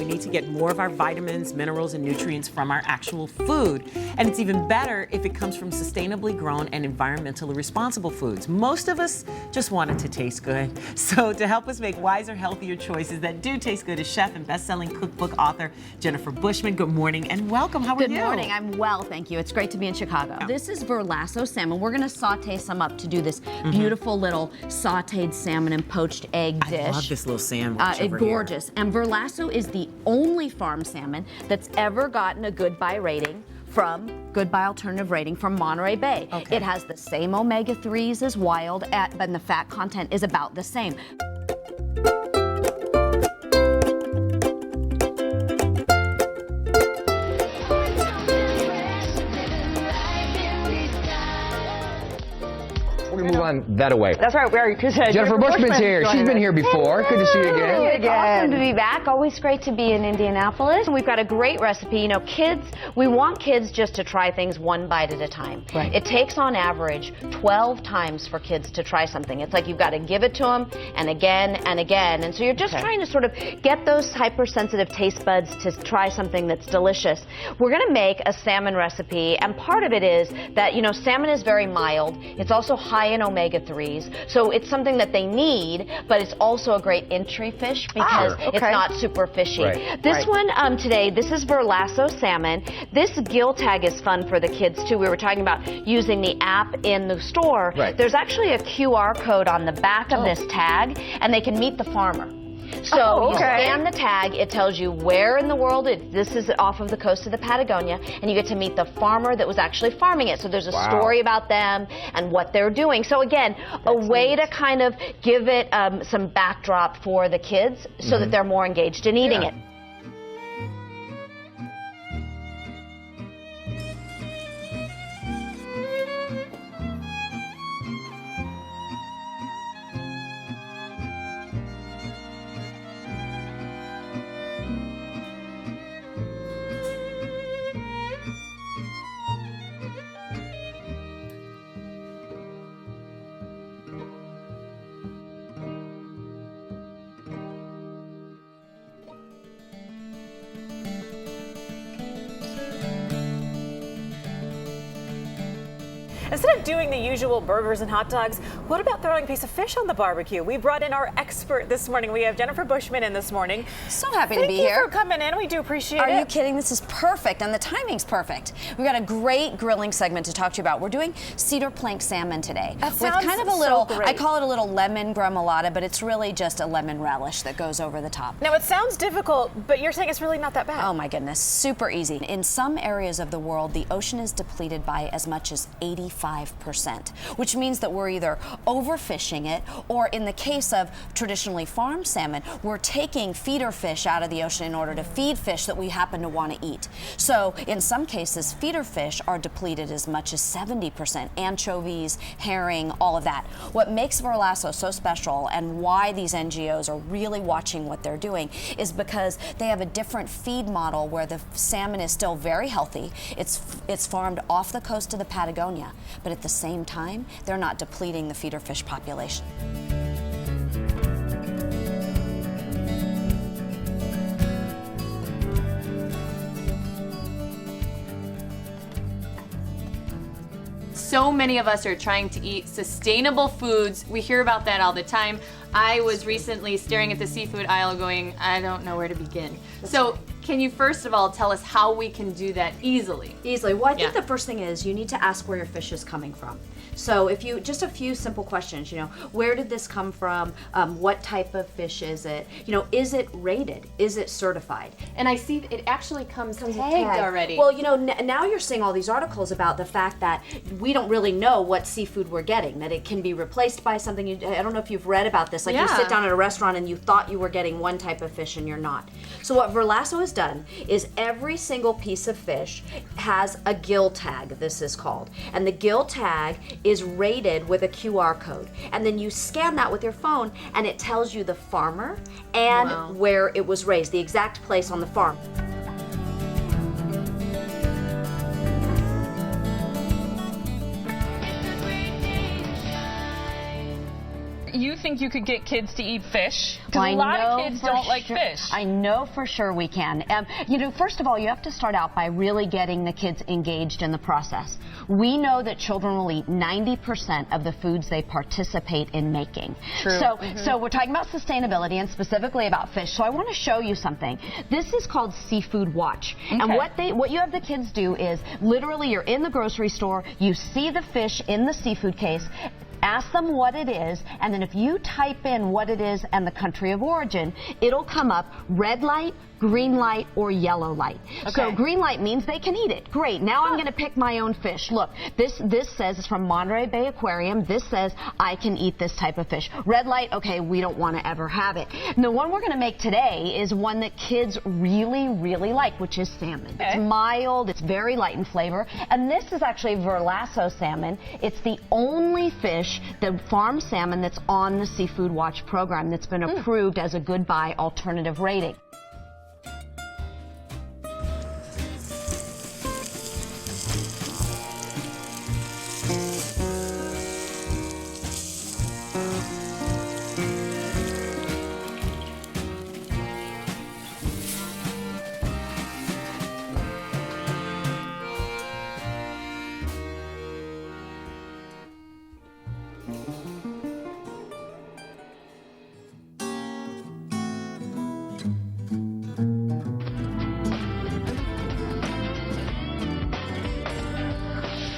we need to get more of our vitamins, minerals, and nutrients from our actual food. And it's even better if it comes from sustainably grown and environmentally responsible foods. Most of us just want it to taste good. So to help us make wiser, healthier choices that do taste good is chef and best-selling cookbook author Jennifer Bushman. Good morning and welcome. How are you? Good morning. I'm well, thank you. It's great to be in Chicago. This is Verlasso salmon. We're going to saute some up to do this beautiful little sauteed salmon and poached egg dish. I love this little sandwich over gorgeous. here. And Verlasso is the only farm salmon that's ever gotten a good buy rating from Goodbye Alternative Rating from Monterey Bay. Okay. It has the same omega-3s as wild, but the fat content is about the same. We're going to move on that away. That's right, because Jennifer Bushman's here. She's been here before. Good to see you again. Awesome to be back. Always great to be in Indianapolis. We've got a great recipe. You know, kids, we want kids just to try things one bite at a time. Right. It takes on average 12 times for kids to try something. It's like you've got to give it to them and again and again. And so you're just trying to sort of get those hypersensitive taste buds to try something that's delicious. We're going to make a salmon recipe, and part of it is that, you know, salmon is very mild. It's also high in omega-3s, so it's something that they need, but it's also a great entry fish because it's not super fishy. Right. This one today, this is Verlasso salmon. This gill tag is fun for the kids too. We were talking about using the app in the store. Right. There's actually a QR code on the back of this tag, and they can meet the farmer. So you scan the tag, it tells you where in the world this is off of the coast of the Patagonia, and you get to meet the farmer that was actually farming it. So there's a story about them and what they're doing. So again, a way to kind of give it some backdrop for the kids so that they're more engaged in eating it. Instead of doing the usual burgers and hot dogs, what about throwing a piece of fish on the barbecue? We brought in our expert this morning. We have Jennifer Bushman in this morning. So happy to be here. Thank you for coming in. We do appreciate it. Are you kidding? This is perfect, and the timing's perfect. We've got a great grilling segment to talk to you about. We're doing cedar plank salmon today. That with sounds kind of a little, so great. I call it a little lemon gremolata, but it's really just a lemon relish that goes over the top. Now, it sounds difficult, but you're saying it's really not that bad. Oh my goodness, super easy. In some areas of the world, the ocean is depleted by as much as 85%, which means that we're either overfishing it, or in the case of traditionally farmed salmon, we're taking feeder fish out of the ocean in order to feed fish that we happen to want to eat. So in some cases, feeder fish are depleted as much as 70%, anchovies, herring, all of that. What makes Verlasso so special and why these NGOs are really watching what they're doing is because they have a different feed model where the salmon is still very healthy. It's farmed off the coast of the Patagonia, but at the same time, they're not depleting the feeder fish population. So many of us are trying to eat sustainable foods. We hear about that all the time. I was recently staring at the seafood aisle going, I don't know where to begin. So can you first of all tell us how we can do that easily? Easily. Well, I think the first thing is you need to ask where your fish is coming from. So if you, just a few simple questions, you know, where did this come from? What type of fish is it? You know, is it rated? Is it certified? And I see it actually comes tagged already. Well, you know, now you're seeing all these articles about the fact that we don't really know what seafood we're getting, that it can be replaced by something. I don't know if you've read about this. Like you sit down at a restaurant and you thought you were getting one type of fish and you're not. So what Verlasso has done is every single piece of fish has a gill tag, this is called. And the gill tag is rated with a QR code. And then you scan that with your phone and it tells you the farmer and where it was raised, the exact place on the farm. you think you could get kids to eat fish? Well, Because a lot of kids don't like fish. I know for sure we can. You know, first of all, you have to start out by really getting the kids engaged in the process. We know that children will eat 90% of the foods they participate in making. True. So we're talking about sustainability and specifically about fish. So I want to show you something. This is called Seafood Watch. Okay. And what you have the kids do is literally you're in the grocery store, you see the fish in the seafood case, ask them what it is, and then if you type in what it is and the country of origin, it'll come up red light, green light, or yellow light. Okay. So green light means they can eat it. Great. Now I'm going to pick my own fish. Look, this says it's from Monterey Bay Aquarium. This says I can eat this type of fish. Red light, okay, we don't want to ever have it. And the one we're going to make today is one that kids really, really like, which is salmon. Okay. It's mild, it's very light in flavor, and this is actually Verlasso salmon. It's the only fish, the farm salmon, that's on the Seafood Watch program that's been approved as a good buy alternative rating.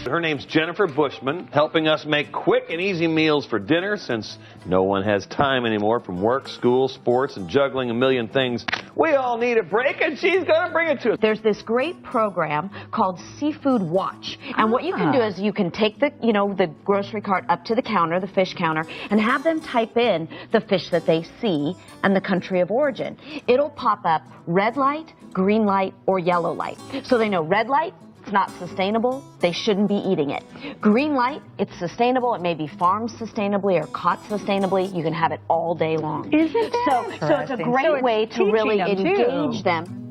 Her name's Jennifer Bushman, helping us make quick and easy meals for dinner since no one has time anymore from work, school, sports, and juggling a million things. We all need a break, and she's going to bring it to us. There's this great program called Seafood Watch. And what you can do is you can take the grocery cart up to the counter, the fish counter, and have them type in the fish that they see and the country of origin. It'll pop up red light, green light, or yellow light. So they know red light, it's not sustainable, they shouldn't be eating it. Green light, it's sustainable, it may be farmed sustainably or caught sustainably, you can have it all day long. Isn't that So it's a great way to really engage them.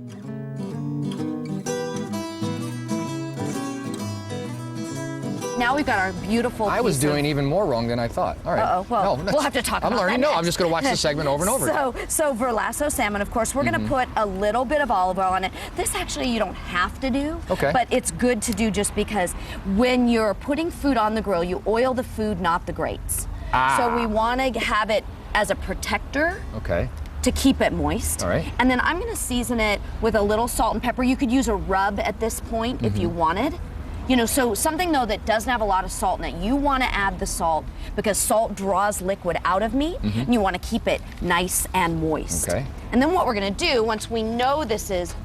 Now we've got our beautiful I was doing even more wrong than I thought. All right. Uh-oh, well, No, we'll have to talk about I'm learning. that No, I'm just going to watch the segment over and over again. So Verlasso salmon, of course, we're going to put a little bit of olive oil on it. This actually you don't have to do, Okay. but it's good to do just because when you're putting food on the grill, you oil the food, not the grates. So we want to have it as a protector. Okay. To keep it moist. All right. And then I'm going to season it with a little salt and pepper. You could use a rub at this point if you wanted. You know, so something though that doesn't have a lot of salt in it, you want to add the salt because salt draws liquid out of meat and you want to keep it nice and moist. Okay. And then what we're going to do, once we know this is,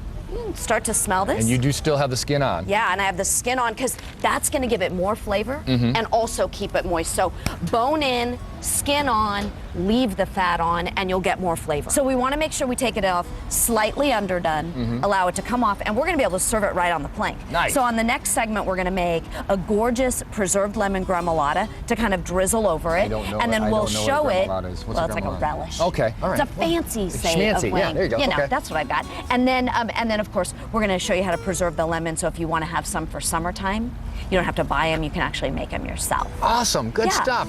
start to smell this. And you do still have the skin on. Yeah, and I have the skin on because that's going to give it more flavor and also keep it moist. So bone in, skin on, leave the fat on, and you'll get more flavor. So we want to make sure we take it off slightly underdone, allow it to come off, and we're going to be able to serve it right on the plank. Nice. So on the next segment, we're going to make a gorgeous preserved lemon gremolata to kind of drizzle over it, and then we'll show it. Well, it's like a relish. Okay, all right. It's a fancy say schmancy. of way. Yeah, there you go. You know, Okay. that's what I've got. And then of course, we're going to show you how to preserve the lemon. So if you want to have some for summertime, you don't have to buy them. You can actually make them yourself. Awesome. Good Yeah. stuff.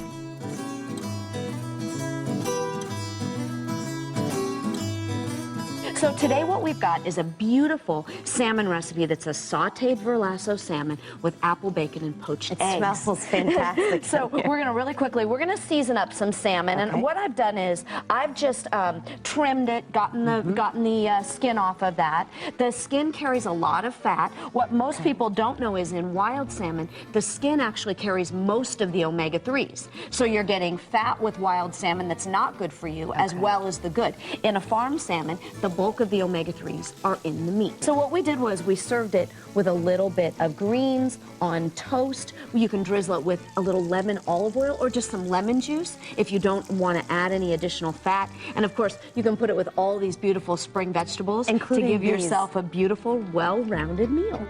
So today what we've got is a beautiful salmon recipe that's a sauteed Verlasso salmon with apple bacon and poached eggs. It smells fantastic. So we're going to really quickly, we're going to season up some salmon. And what I've done is I've just trimmed it, gotten the skin off of that. The skin carries a lot of fat. What most people don't know is in wild salmon, the skin actually carries most of the omega-3s. So you're getting fat with wild salmon that's not good for you as well as the good. In a farm salmon, the bulk of the omega-3s are in the meat. So what we did was we served it with a little bit of greens on toast. You can drizzle it with a little lemon olive oil or just some lemon juice if you don't want to add any additional fat. And of course, you can put it with all these beautiful spring vegetables to give yourself a beautiful, well-rounded meal.